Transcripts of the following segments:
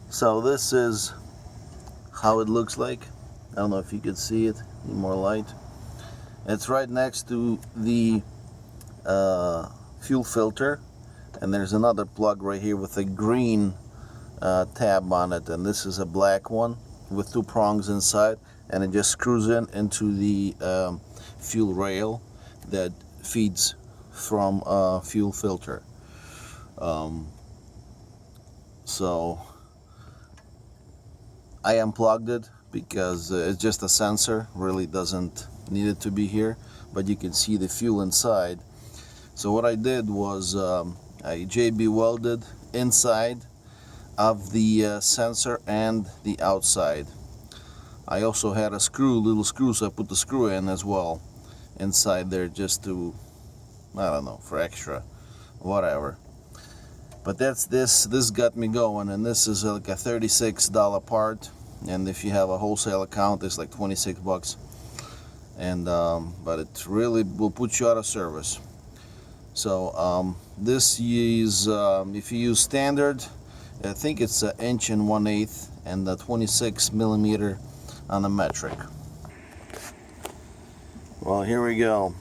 So this is how it looks like. I don't know if you could see it, need more light. It's right next to the fuel filter, and there's another plug right here with a green tab on it, and this is a black one with two prongs inside, and it just screws into the fuel rail that feeds from a fuel filter. So I unplugged it because it's just a sensor, really doesn't need it to be here, but you can see the fuel inside. So what I did was I JB welded inside of the sensor and the outside. I also had a little screw, so I put the screw in as well inside there, just to, I don't know, for extra, whatever. But that's this got me going, and this is like a $36 part, and if you have a wholesale account it's like 26 bucks, and but it really will put you out of service. So this is if you use standard, I think it's an 1 1/8 and a 26 millimeter on the metric. Well, here we go.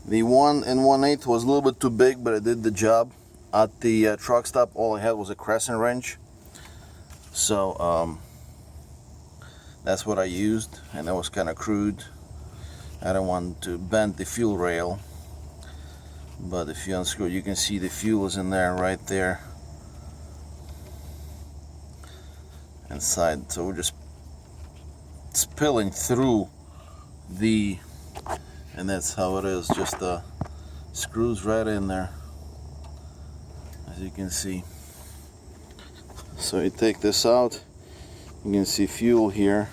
The 1 1/8 was a little bit too big, but it did the job. At the truck stop, all I had was a crescent wrench, so that's what I used, and that was kind of crude. I don't want to bend the fuel rail, but if you unscrew, you can see the fuel is in there, right there inside. So we're just spilling through the, and that's how it is, just screws right in there, as you can see. So you take this out, you can see fuel here.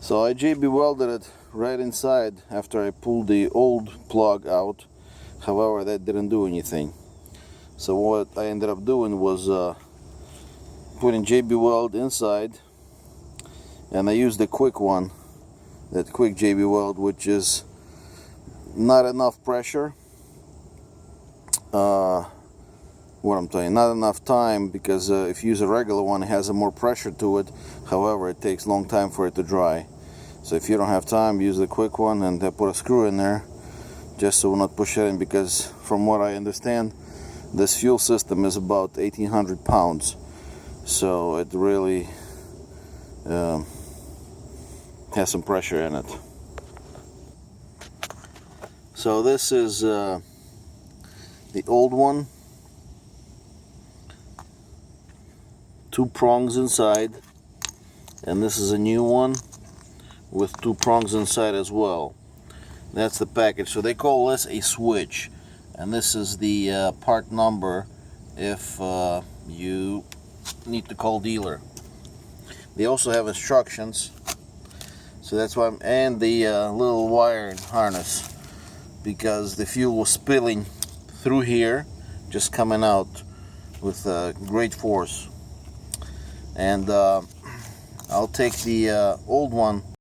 So I JB welded it right inside after I pulled the old plug out. However, that didn't do anything. So what I ended up doing was putting JB weld inside, and I used the quick one, that quick JB weld, which is not enough pressure. Not enough time, because if you use a regular one, it has more pressure to it. However, it takes a long time for it to dry. So if you don't have time, use the quick one, and put a screw in there just so we'll not push it in, because from what I understand, this fuel system is about 1,800 pounds. So it really has some pressure in it. So this is the old one, 2 prongs inside, and this is a new one with 2 prongs inside as well. That's the package. So they call this a switch, and this is the part number if you need to call dealer. They also have instructions, so that's why and the little wire harness, because the fuel was spilling through here, just coming out with great force. And I'll take the old one